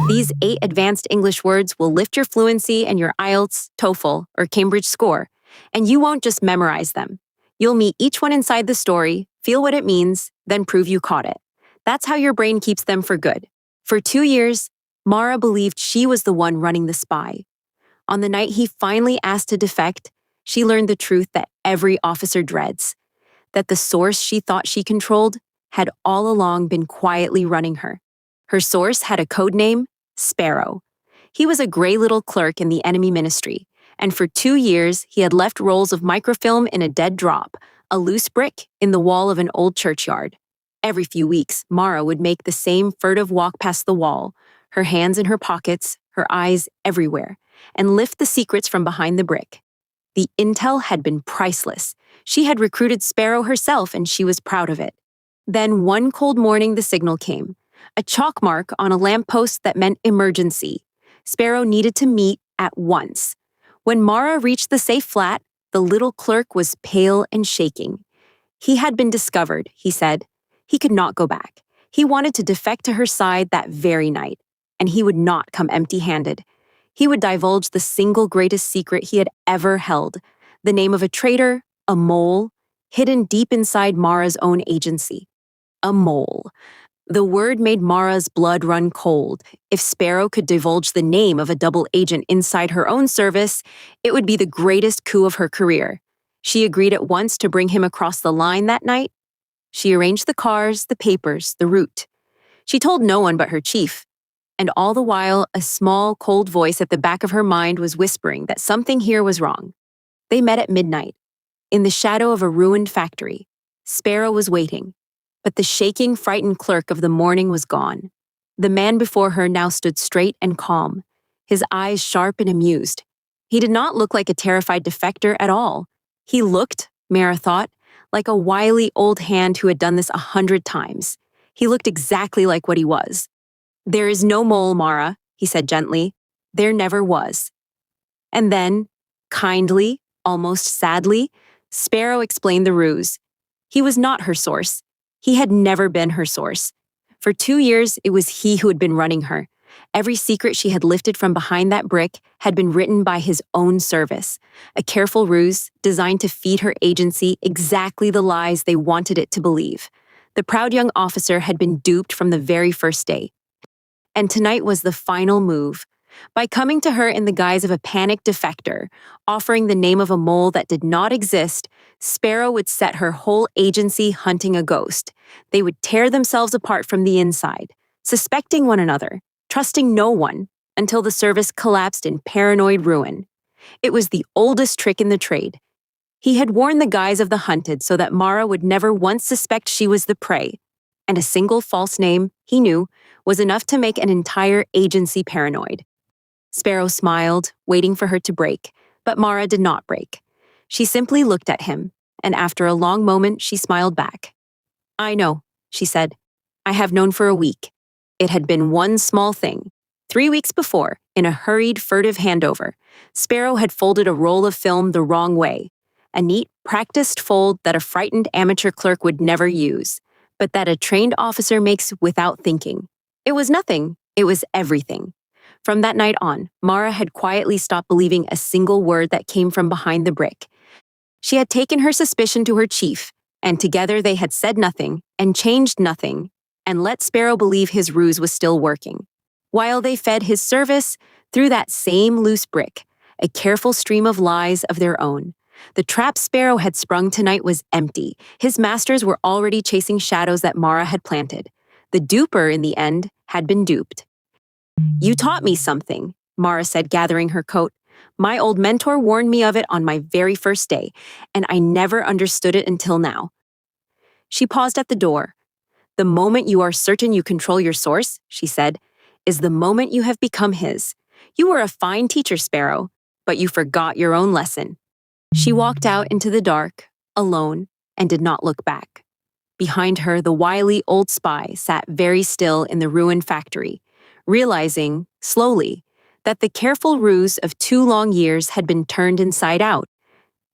These 8 advanced English words will lift your fluency and your IELTS, TOEFL, or Cambridge score. And you won't just memorize them. You'll meet each one inside the story, feel what it means, then prove you caught it. That's how your brain keeps them for good. For 2 years, Mara believed she was the one running the spy. On the night he finally asked to defect, she learned the truth that every officer dreads, that the source she thought she controlled had all along been quietly running her. Her source had a code name, Sparrow. He was a gray little clerk in the enemy ministry, and for 2 years he had left rolls of microfilm in a dead drop, a loose brick in the wall of an old churchyard. Every few weeks, Mara would make the same furtive walk past the wall, her hands in her pockets, her eyes everywhere, and lift the secrets from behind the brick. The intel had been priceless. She had recruited Sparrow herself, and she was proud of it. Then one cold morning the signal came, a chalk mark on a lamppost that meant emergency. Sparrow needed to meet at once. When Mara reached the safe flat, the little clerk was pale and shaking. He had been discovered, he said. He could not go back. He wanted to defect to her side that very night, and he would not come empty-handed. He would divulge the single greatest secret he had ever held, the name of a traitor, a mole, hidden deep inside Mara's own agency. A mole. The word made Mara's blood run cold. If Sparrow could divulge the name of a double agent inside her own service, it would be the greatest coup of her career. She agreed at once to bring him across the line that night. She arranged the cars, the papers, the route. She told no one but her chief. And all the while, a small, cold voice at the back of her mind was whispering that something here was wrong. They met at midnight, in the shadow of a ruined factory. Sparrow was waiting, but the shaking, frightened clerk of the morning was gone. The man before her now stood straight and calm, his eyes sharp and amused. He did not look like a terrified defector at all. He looked, Mara thought, like a wily old hand who had done this 100 times. He looked exactly like what he was. "There is no mole, Mara," he said gently. "There never was." And then, kindly, almost sadly, Sparrow explained the ruse. He was not her source. He had never been her source. For 2 years, it was he who had been running her. Every secret she had lifted from behind that brick had been written by his own service, a careful ruse designed to feed her agency exactly the lies they wanted it to believe. The proud young officer had been duped from the very first day. And tonight was the final move. By coming to her in the guise of a panicked defector, offering the name of a mole that did not exist, Sparrow would set her whole agency hunting a ghost. They would tear themselves apart from the inside, suspecting one another, trusting no one, until the service collapsed in paranoid ruin. It was the oldest trick in the trade. He had worn the guise of the hunted so that Mara would never once suspect she was the prey, and a single false name, he knew, was enough to make an entire agency paranoid. Sparrow smiled, waiting for her to break, but Mara did not break. She simply looked at him, and after a long moment she smiled back. "I know," she said. "I have known for a week." It had been one small thing. 3 weeks before, in a hurried, furtive handover, Sparrow had folded a roll of film the wrong way, a neat, practiced fold that a frightened amateur clerk would never use, but that a trained officer makes without thinking. It was nothing, it was everything. From that night on, Mara had quietly stopped believing a single word that came from behind the brick. She had taken her suspicion to her chief, and together they had said nothing and changed nothing, and let Sparrow believe his ruse was still working. While they fed his service through that same loose brick, a careful stream of lies of their own. The trap Sparrow had sprung tonight was empty. His masters were already chasing shadows that Mara had planted. The duper, in the end, had been duped. "You taught me something," Mara said, gathering her coat. "My old mentor warned me of it on my very first day, and I never understood it until now." She paused at the door. "The moment you are certain you control your source," she said, "is the moment you have become his. You were a fine teacher, Sparrow, but you forgot your own lesson." She walked out into the dark, alone, and did not look back. Behind her, the wily old spy sat very still in the ruined factory, realizing, slowly, that the careful ruse of 2 long years had been turned inside out,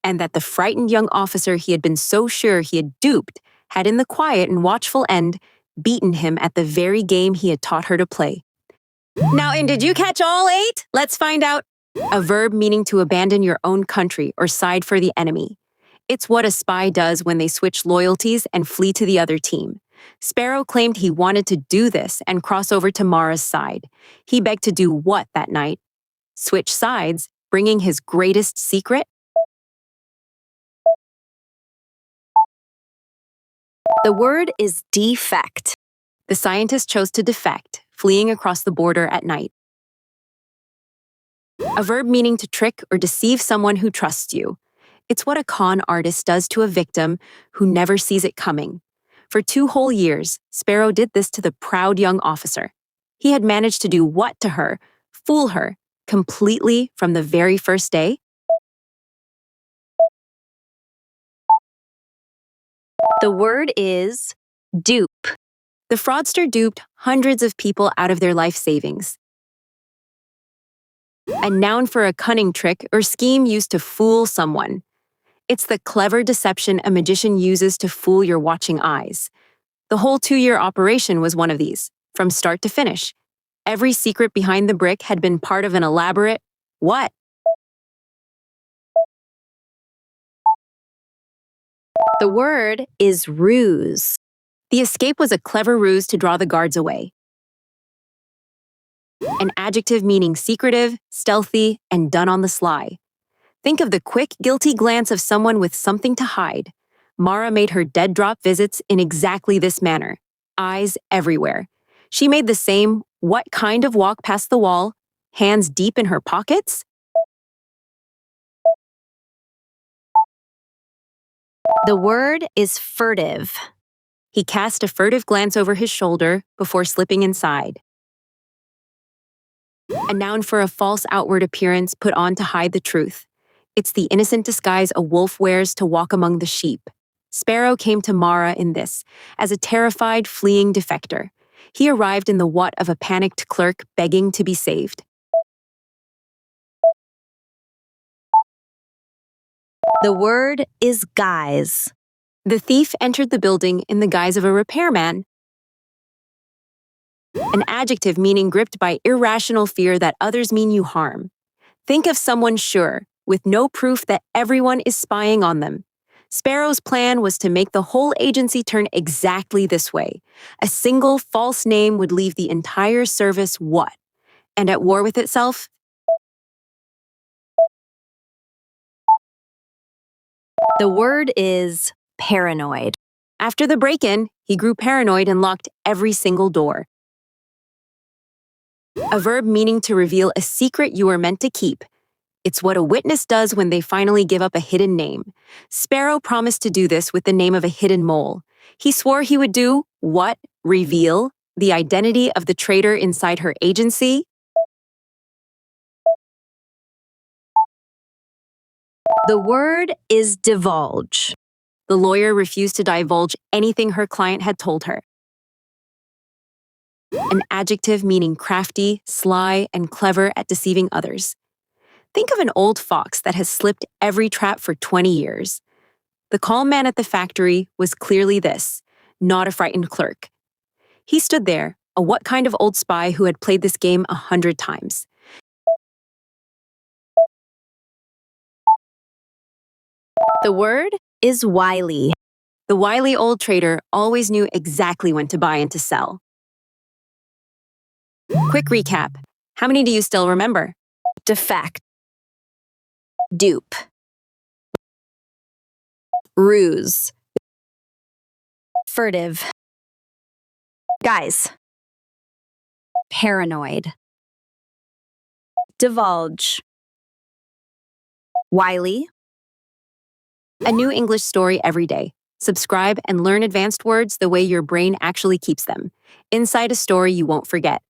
and that the frightened young officer he had been so sure he had duped had in the quiet and watchful end beaten him at the very game he had taught her to play. Now, and did you catch all 8? Let's find out. A verb meaning to abandon your own country or side for the enemy. It's what a spy does when they switch loyalties and flee to the other team. Sparrow claimed he wanted to do this and cross over to Mara's side. He begged to do what that night? Switch sides, bringing his greatest secret? The word is defect. The scientist chose to defect, fleeing across the border at night. A verb meaning to trick or deceive someone who trusts you. It's what a con artist does to a victim who never sees it coming. For 2 whole years, Sparrow did this to the proud young officer. He had managed to do what to her? Fool her, completely from the very first day? The word is dupe. The fraudster duped hundreds of people out of their life savings. A noun for a cunning trick or scheme used to fool someone. It's the clever deception a magician uses to fool your watching eyes. The whole 2-year operation was one of these, from start to finish. Every secret behind the brick had been part of an elaborate what? The word is ruse. The escape was a clever ruse to draw the guards away. An adjective meaning secretive, stealthy, and done on the sly. Think of the quick, guilty glance of someone with something to hide. Mara made her dead drop visits in exactly this manner, eyes everywhere. She made the same what kind of walk past the wall, hands deep in her pockets? The word is furtive. He cast a furtive glance over his shoulder before slipping inside. A noun for a false outward appearance put on to hide the truth. It's the innocent disguise a wolf wears to walk among the sheep. Sparrow came to Mara in this, as a terrified, fleeing defector. He arrived in the what of a panicked clerk begging to be saved. The word is guise. The thief entered the building in the guise of a repairman. An adjective meaning gripped by irrational fear that others mean you harm. Think of someone sure, with no proof that everyone is spying on them. Sparrow's plan was to make the whole agency turn exactly this way. A single false name would leave the entire service what? And at war with itself? The word is paranoid. After the break-in, he grew paranoid and locked every single door. A verb meaning to reveal a secret you are meant to keep. It's what a witness does when they finally give up a hidden name. Sparrow promised to do this with the name of a hidden mole. He swore he would do what? Reveal the identity of the traitor inside her agency? The word is divulge. The lawyer refused to divulge anything her client had told her. An adjective meaning crafty, sly, and clever at deceiving others. Think of an old fox that has slipped every trap for 20 years. The calm man at the factory was clearly this, not a frightened clerk. He stood there, a what kind of old spy who had played this game 100 times. The word is wily. The wily old trader always knew exactly when to buy and to sell. Quick recap. How many do you still remember? Defect. Dupe. Ruse. Furtive. Guise. Paranoid. Divulge. Wily. A new English story every day. Subscribe and learn advanced words the way your brain actually keeps them. Inside a story you won't forget.